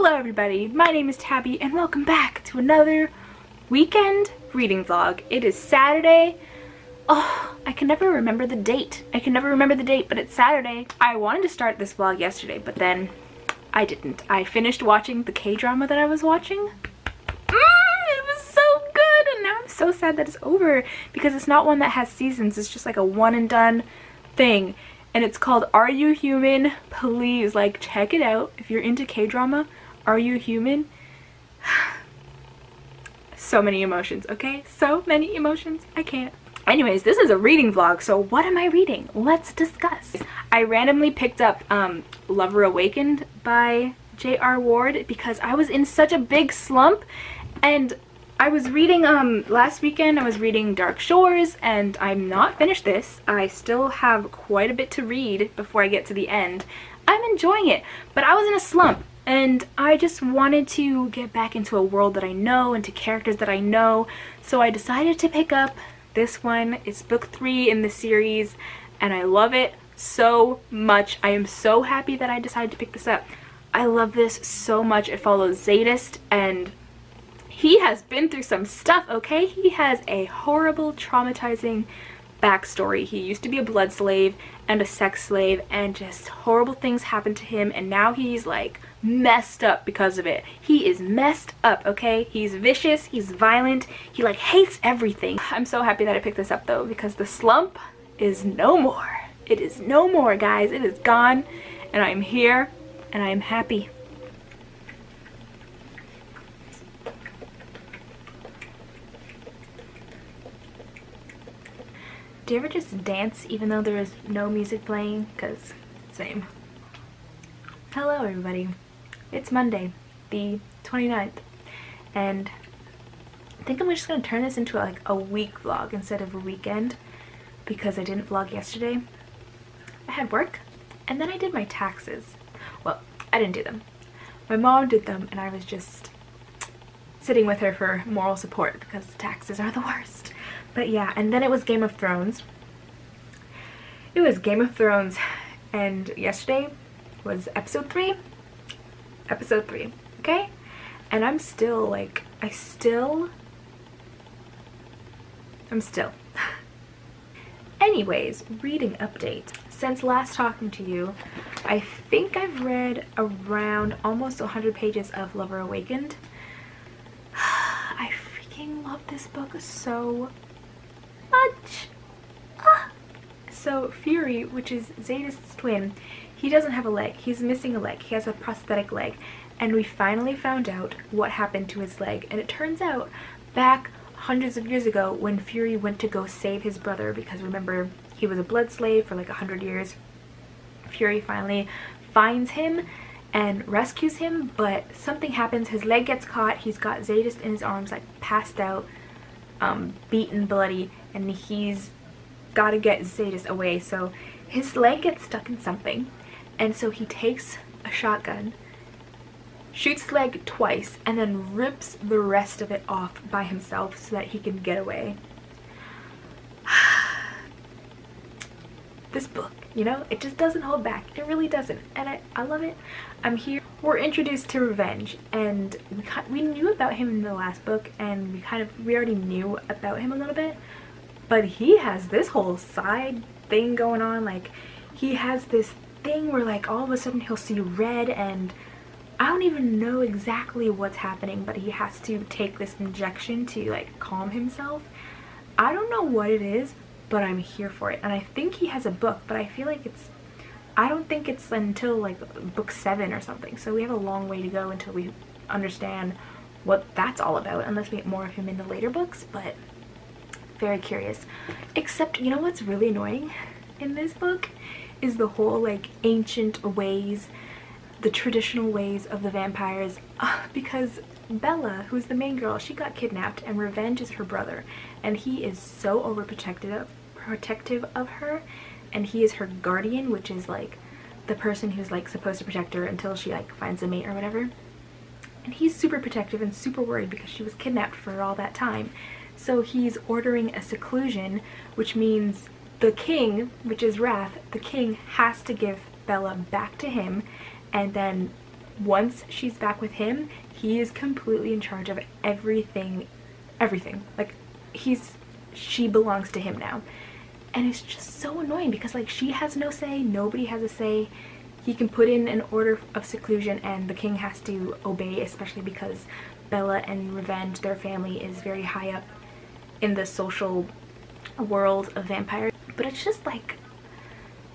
Hello everybody, my name is Tabby and welcome back to another weekend reading vlog. It is Saturday. Oh, I can never remember the date. But it's Saturday. I wanted to start this vlog yesterday, but then I didn't. I finished watching the K-drama that I was watching. It was so good, and now I'm so sad that it's over because it's not one that has seasons. It's just like a one and done thing. And it's called Are You Human? Please, like, check it out. If you're into K-drama, Are You Human? So many emotions, okay? So many emotions. I can't. Anyways, this is a reading vlog, so what am I reading? Let's discuss. I randomly picked up Lover Awakened by J.R. Ward because I was in such a big slump, and I was reading, last weekend I was reading Dark Shores, and I'm not finished this. I still have quite a bit to read before I get to the end. I'm enjoying it, but I was in a slump, and I just wanted to get back into a world that I know, into characters that I know, so I decided to pick up this one. It's book 3 in the series, and I love it so much. I am so happy that I decided to pick this up. I love this so much. It follows Zadist, and he has been through some stuff, okay? He has a horrible, traumatizing backstory. He used to be a blood slave and a sex slave, and just horrible things happened to him, and now he's like messed up because of it. He is messed up, okay? He's vicious, he's violent, he like hates everything. I'm so happy that I picked this up though, because the slump is no more. It is no more, guys. It is gone, and I'm here, and I'm happy. Do you ever just dance even though there is no music playing? Cause same. Hello everybody. It's Monday, the 29th, and I think I'm just gonna turn this into like a week vlog instead of a weekend because I didn't vlog yesterday. I had work, and then I did my taxes. Well, I didn't do them. My mom did them, and I was just sitting with her for moral support because taxes are the worst. But yeah, and then it was Game of Thrones. It was Game of Thrones, and yesterday was episode 3. Episode 3, okay? And I'm still like, I'm still. Anyways, reading update. Since last talking to you, I think I've read around almost 100 pages of Lover Awakened. I freaking love this book so much. So Fury, which is Zadist's twin, he doesn't have a leg. He's missing a leg. He has a prosthetic leg, and we finally found out what happened to his leg. And it turns out back hundreds of years ago when Fury went to go save his brother, because remember he was a blood slave for like 100 years, Fury finally finds him and rescues him, but something happens. His leg gets caught. He's got Zadist in his arms, like passed out, beaten, bloody, and he's got to get Zadist away. So his leg gets stuck in something, and so he takes a shotgun, shoots his leg twice, and then rips the rest of it off by himself so that he can get away. This book, you know, it just doesn't hold back. It really doesn't, and I love it. I'm here. We're introduced to Revenge, and we knew about him in the last book, and we already knew about him a little bit, but he has this whole side thing going on. Like, he has this thing where like all of a sudden he'll see red, and I don't even know exactly what's happening, but he has to take this injection to like calm himself. I don't know what it is, but I'm here for it. And I think he has a book, but I feel like I don't think it's until like book 7 or something, so we have a long way to go until we understand what that's all about, unless we get more of him in the later books. But very curious. Except, you know what's really annoying in this book is the whole like ancient ways, the traditional ways of the vampires, because Bella, who's the main girl, she got kidnapped, and Revenge is her brother, and he is so protective of her, and he is her guardian, which is like the person who's like supposed to protect her until she like finds a mate or whatever. And he's super protective and super worried because she was kidnapped for all that time. So he's ordering a seclusion, which means the king, which is Wrath, the king has to give Bella back to him, and then once she's back with him, he is completely in charge of everything. Like, she belongs to him now. And it's just so annoying because, like, she has no say, nobody has a say. He can put in an order of seclusion and the king has to obey, especially because Bella and Revenge, their family, is very high up in the social world of vampires. But it's just like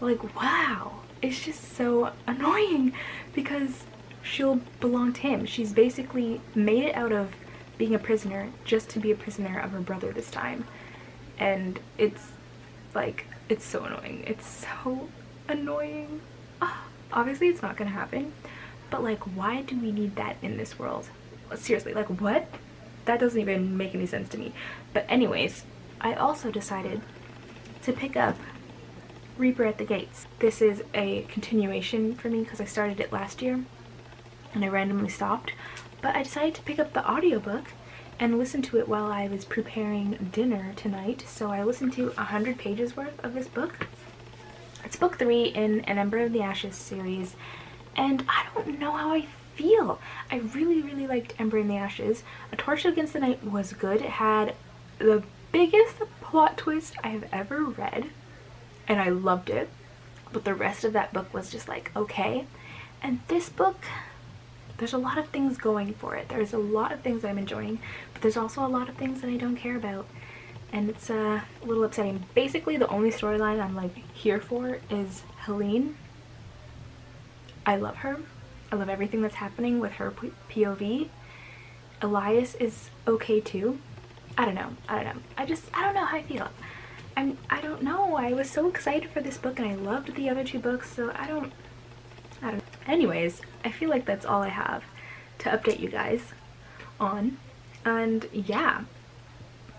wow, it's just so annoying because she'll belong to him. She's basically made it out of being a prisoner just to be a prisoner of her brother this time. And it's like, it's so annoying. It's so annoying. Obviously it's not gonna happen, but like, why do we need that in this world? Seriously, like, what? That doesn't even make any sense to me. But anyways, I also decided to pick up Reaper at the Gates. This is a continuation for me because I started it last year and I randomly stopped, but I decided to pick up the audiobook and listen to it while I was preparing dinner tonight. So I listened to 100 pages worth of this book. It's book 3 in an Ember of the Ashes series, and I don't know how I feel. I really liked Ember in the Ashes. A Torch Against the Night was good. It had the biggest plot twist I have ever read, and I loved it. But the rest of that book was just like, okay. And this book, there's a lot of things going for it. There's a lot of things I'm enjoying, but there's also a lot of things that I don't care about. And it's a little upsetting. Basically, the only storyline I'm like here for is Helene. I love her. I love everything that's happening with her POV. Elias is okay too. I don't know. I don't know how I feel. I don't know. I was so excited for this book and I loved the other 2 books, so I don't know. Anyways, I feel like that's all I have to update you guys on. And yeah,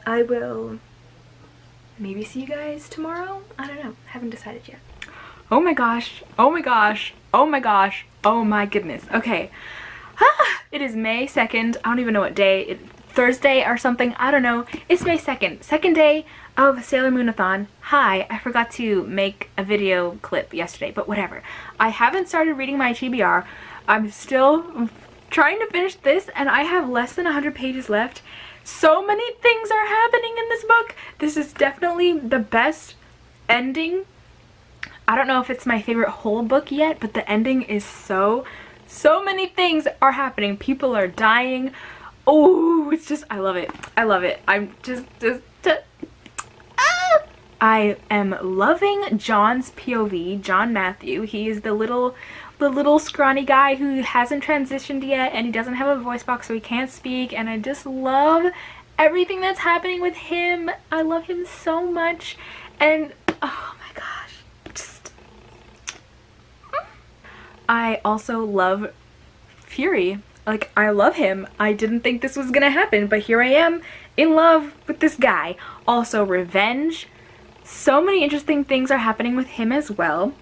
I will maybe see you guys tomorrow. I don't know. Haven't decided yet. Oh my gosh. Oh my gosh. Oh my gosh. Oh my goodness. Okay. It is May 2nd. I don't even know what day. Thursday or something. I don't know. It's May 2nd. Second day of Sailor Moon-a-thon. Hi. I forgot to make a video clip yesterday, but whatever. I haven't started reading my TBR. I'm still trying to finish this and I have less than 100 pages left. So many things are happening in this book. This is definitely the best ending. I don't know if it's my favorite whole book yet, but the ending is so many things are happening. People are dying. Oh, it's just, I love it. I love it. I'm just I am loving John's POV, John Matthew. He is the little scrawny guy who hasn't transitioned yet and he doesn't have a voice box, so he can't speak, and I just love everything that's happening with him. I love him so much. And oh my gosh, just I also love Fury. Like, I love him. I didn't think this was gonna happen, but here I am in love with this guy. Also, Revenge. So many interesting things are happening with him as well.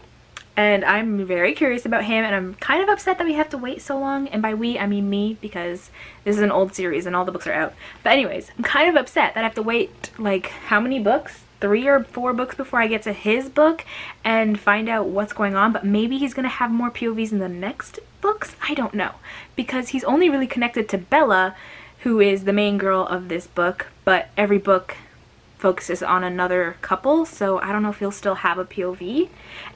And I'm very curious about him, and I'm kind of upset that we have to wait so long. And by we, I mean me, because this is an old series and all the books are out. But anyways, I'm kind of upset that I have to wait, like, how many books? 3 or 4 books before I get to his book and find out what's going on. But maybe he's gonna have more POVs in the next books? I don't know. Because he's only really connected to Bella, who is the main girl of this book, but every book focuses on another couple, so I don't know if he'll still have a POV.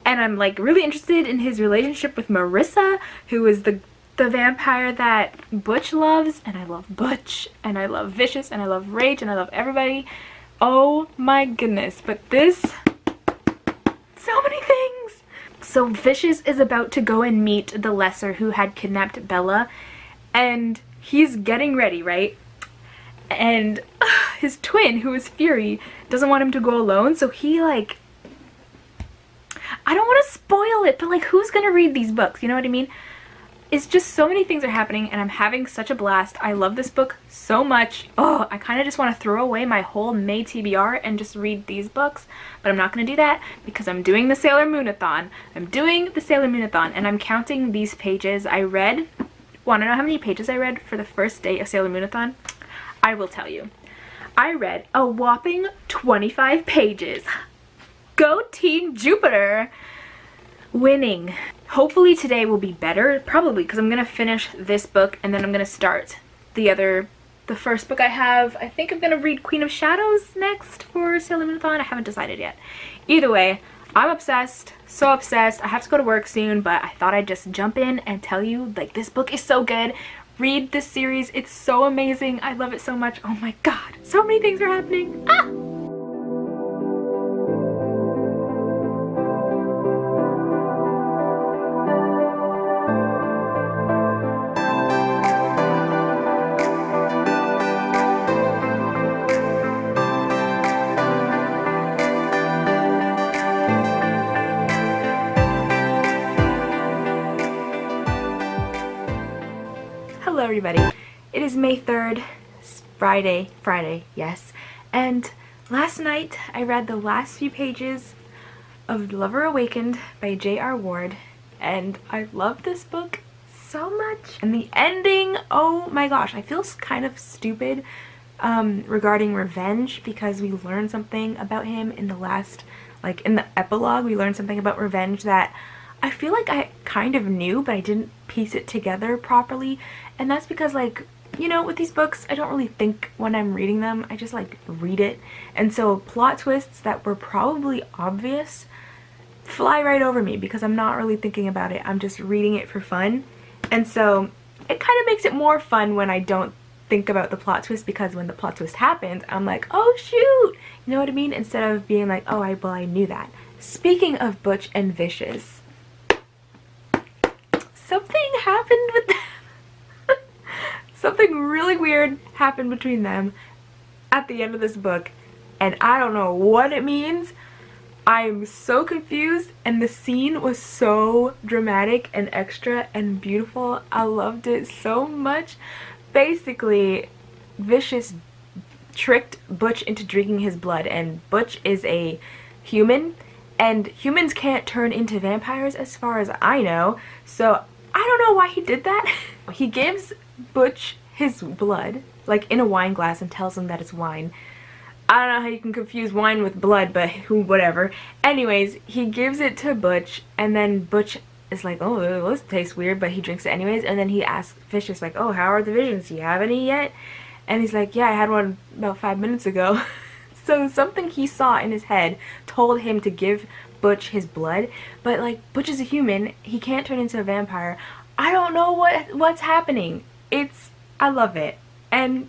And I'm like really interested in his relationship with Marissa, who is the vampire that Butch loves, and I love Butch, and I love Vicious, and I love Rage, and I love everybody. Oh my goodness, but this, so many things. So Vicious is about to go and meet the Lesser who had kidnapped Bella, and he's getting ready, right? And his twin, who is Fury, doesn't want him to go alone, so he, like, I don't want to spoil it, but like, who's gonna read these books, you know what I mean? It's just so many things are happening and I'm having such a blast. I love this book so much. Oh, I kind of just want to throw away my whole May TBR and just read these books, but I'm not going to do that because I'm doing the Sailor Moon-a-thon. I'm doing the Sailor Moon-a-thon and I'm counting these pages. I read, want to know how many pages I read for the first day of Sailor Moon-a-thon? I will tell you. I read a whopping 25 pages. Go Team Jupiter! winning. Hopefully today will be better, probably, because I'm gonna finish this book and then I'm gonna start the first book I have. I think I'm gonna read Queen of Shadows next for Sailor Moon-a-thon. I haven't decided yet. Either way, I'm obsessed, so obsessed. I have to go to work soon, but I thought I'd just jump in and tell you, like, this book is so good. Read this series, it's so amazing. I love it so much. Oh my god, so many things are happening. Ah! Hello everybody, it is May 3rd, Friday, yes, and last night I read the last few pages of Lover Awakened by J.R. Ward, and I love this book so much. And the ending, oh my gosh, I feel kind of stupid regarding revenge, because we learned something about him in the last, like in the epilogue, we learned something about revenge that I feel like I kind of knew, but I didn't piece it together properly. And that's because, like, you know, with these books, I don't really think when I'm reading them. I just, like, read it. And so plot twists that were probably obvious fly right over me because I'm not really thinking about it. I'm just reading it for fun. And so it kind of makes it more fun when I don't think about the plot twist, because when the plot twist happens, I'm like, oh shoot! You know what I mean? Instead of being like, oh, well, I knew that. Speaking of Butch and Vicious, something happened with them. Something really weird happened between them at the end of this book, and I don't know what it means. I'm so confused, and the scene was so dramatic and extra and beautiful. I loved it so much. Basically, Vicious tricked Butch into drinking his blood, and Butch is a human, and humans can't turn into vampires as far as I know, so I don't know why he did that. He gives Butch his blood, like in a wine glass, and tells him that it's wine. I don't know how you can confuse wine with blood, but whatever. Anyways, he gives it to Butch, and then Butch is like, oh, this tastes weird, but he drinks it anyways. And then he asks Vicious, like, oh, how are the visions? Do you have any yet? And he's like, yeah, I had one about 5 minutes ago. So something he saw in his head told him to give Butch his blood, but like, Butch is a human, he can't turn into a vampire. I don't know what's happening. I love it, and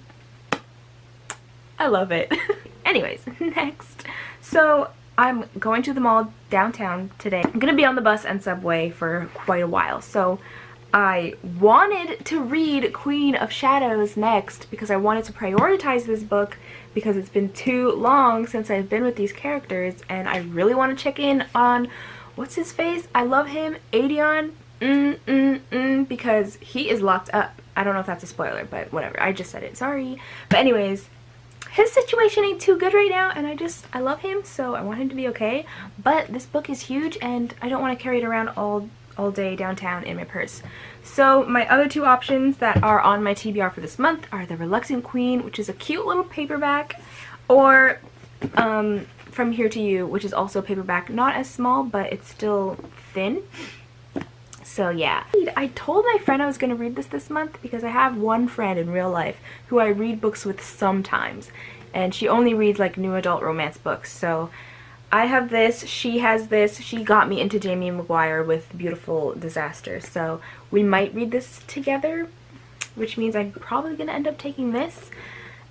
I love it. Anyways, next. So I'm going to the mall downtown today. I'm gonna be on the bus and subway for quite a while, so I wanted to read Queen of Shadows next because I wanted to prioritize this book because it's been too long since I've been with these characters, and I really want to check in on what's his face. I love him, Adion, because he is locked up. I don't know if that's a spoiler, but whatever. I just said it. Sorry. But anyways, his situation ain't too good right now, and I love him, so I want him to be okay. But this book is huge, and I don't want to carry it around all day downtown in my purse. So my other two options that are on my TBR for this month are The Reluctant Queen, which is a cute little paperback, or From Here to You, which is also paperback. Not as small, but it's still thin. So yeah, I told my friend I was going to read this month because I have one friend in real life who I read books with sometimes, and she only reads like new adult romance books. So I have this, she has this. She got me into Jamie McGuire with Beautiful Disaster, so we might read this together, which means I'm probably going to end up taking this.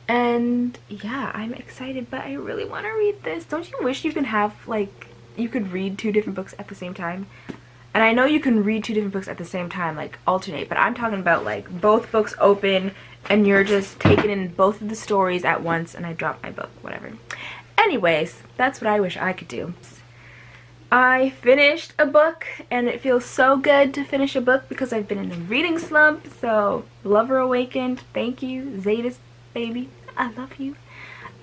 And yeah, I'm excited, but I really want to read this. Don't you wish you could have, like, you could read two different books at the same time? And I know you can read two different books at the same time, like alternate, but I'm talking about like both books open and you're just taking in both of the stories at once, and I drop my book, whatever. Anyways, that's what I wish I could do. I finished a book, and it feels so good to finish a book because I've been in a reading slump. So Lover Awakened, thank you, Zadis baby, I love you.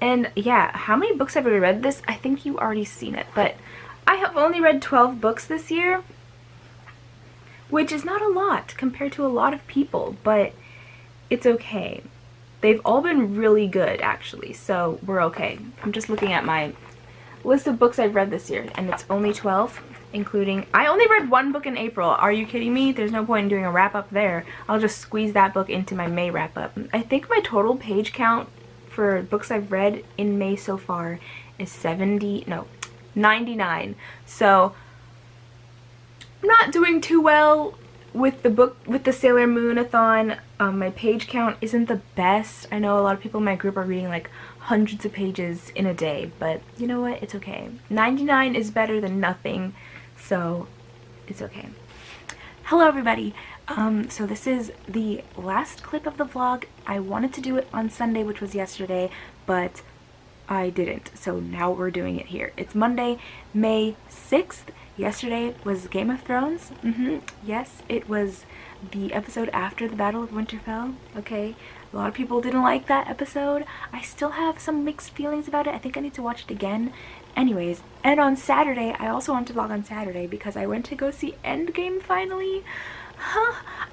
And yeah, how many books have I read this? I think you already seen it, but I have only read 12 books this year, which is not a lot compared to a lot of people, but it's okay. They've all been really good, actually, so we're okay. I'm just looking at my list of books I've read this year, and it's only 12. including, I only read one book in April. Are you kidding me? There's no point in doing a wrap up there. I'll just squeeze that book into my May wrap up. I think my total page count for books I've read in May so far is 99. So I'm not doing too well with the Sailor Moon-a-thon. My page count isn't the best. I know a lot of people in my group are reading like hundreds of pages in a day, but you know what? It's okay. 99 is better than nothing, so it's okay. Hello everybody. So this is the last clip of the vlog. I wanted to do it on Sunday, which was yesterday, but I didn't. So now we're doing it here. It's Monday, May 6th. Yesterday was Game of Thrones. Yes, it was the episode after the Battle of Winterfell. Okay, a lot of people didn't like that episode. I still have some mixed feelings about it. I think I need to watch it again. Anyways, and on Saturday, I also wanted to vlog on Saturday because I went to go see Endgame finally.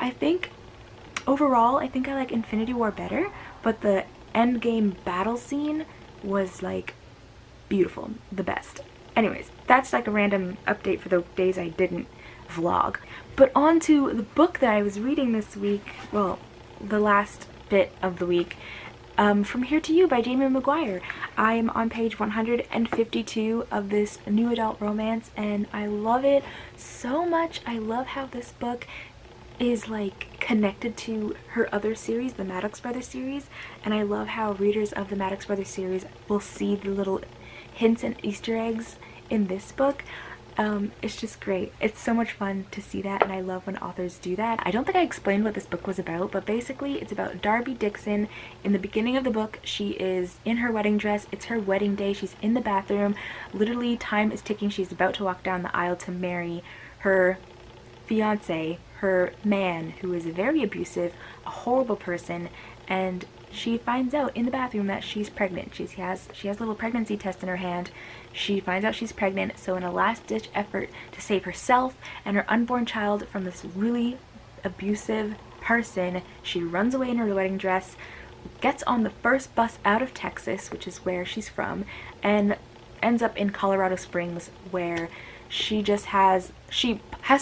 I think overall, I think I like Infinity War better, but the Endgame battle scene was like beautiful, the best. Anyways, that's like a random update for the days I didn't vlog. But on to the book that I was reading this week, well, the last bit of the week, From Here to You by Jamie McGuire. I'm on page 152 of this new adult romance, and I love it so much. I love how this book is like connected to her other series, the Maddox Brothers series, and I love how readers of the Maddox Brothers series will see the little hints and Easter eggs in this book. It's just great. It's so much fun to see that, and I love when authors do that. I don't think I explained what this book was about, but basically it's about Darby Dixon. In the beginning of the book, she is in her wedding dress. It's her wedding day. She's in the bathroom. Literally, time is ticking. She's about to walk down the aisle to marry her fiance, her man, who is very abusive, a horrible person, and she finds out in the bathroom that she's pregnant. She has a little pregnancy test in her hand. She finds out she's pregnant, so in a last-ditch effort to save herself and her unborn child from this really abusive person, she runs away in her wedding dress, gets on the first bus out of Texas, which is where she's from, and ends up in Colorado Springs, where she has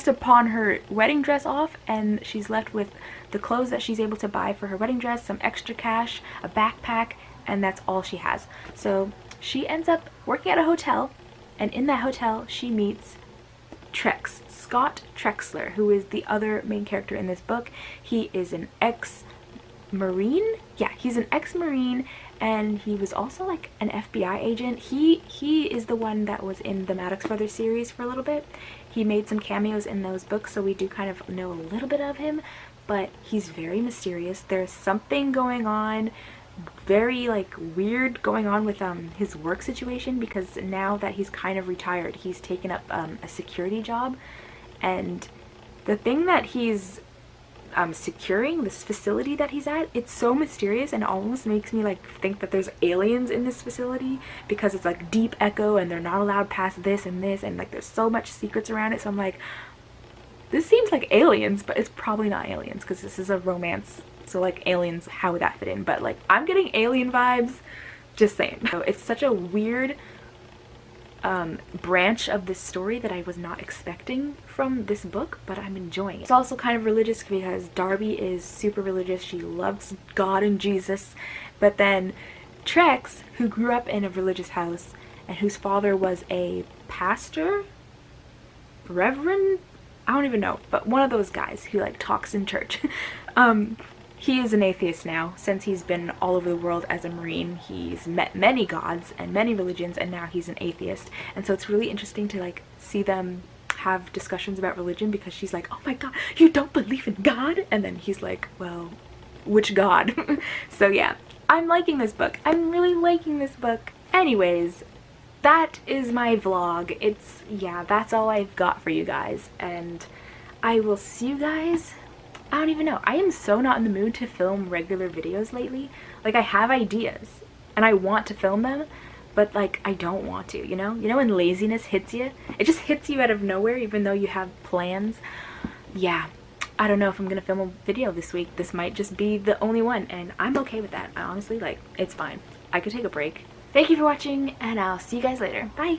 to pawn her wedding dress off, and she's left with the clothes that she's able to buy for her wedding dress, some extra cash, a backpack, and that's all she has. So she ends up working at a hotel, and in that hotel she meets Scott Trexler, who is the other main character in this book. He is an ex-Marine? Yeah, he's an ex-Marine, and he was also like an FBI agent. He is the one that was in the Maddox Brothers series for a little bit. He made some cameos in those books, so we do kind of know a little bit of him, but he's very mysterious. There's something going on, very like weird going on with his work situation, because now that he's kind of retired, he's taken up a security job, and the thing that he's securing, this facility that he's at, it's so mysterious and almost makes me like think that there's aliens in this facility, because it's like deep echo and they're not allowed past this and this, and like there's so much secrets around it. So I'm like, this seems like aliens, but it's probably not aliens because this is a romance. So like aliens, how would that fit in? But like I'm getting alien vibes, just saying. So it's such a weird branch of this story that I was not expecting from this book, but I'm enjoying it. It's also kind of religious because Darby is super religious. She loves God and Jesus, but then Trex, who grew up in a religious house and whose father was a pastor, reverend, I don't even know, but one of those guys who like talks in church. He is an atheist now. Since he's been all over the world as a Marine, he's met many gods and many religions, and now he's an atheist. And so it's really interesting to like see them have discussions about religion, because she's like, oh my god, you don't believe in God? And then he's like, well, which god? So yeah, I'm liking this book. I'm really liking this book. Anyways, that is my vlog. Yeah, that's all I've got for you guys, and I will see you guys. I don't even know. I am so not in the mood to film regular videos lately. Like, I have ideas and I want to film them, but like I don't want to, you know? You know when laziness hits you? It just hits you out of nowhere even though you have plans. Yeah, I don't know if I'm gonna film a video this week. This might just be the only one, and I'm okay with that. I honestly, like, it's fine. I could take a break. Thank you for watching, and I'll see you guys later. Bye!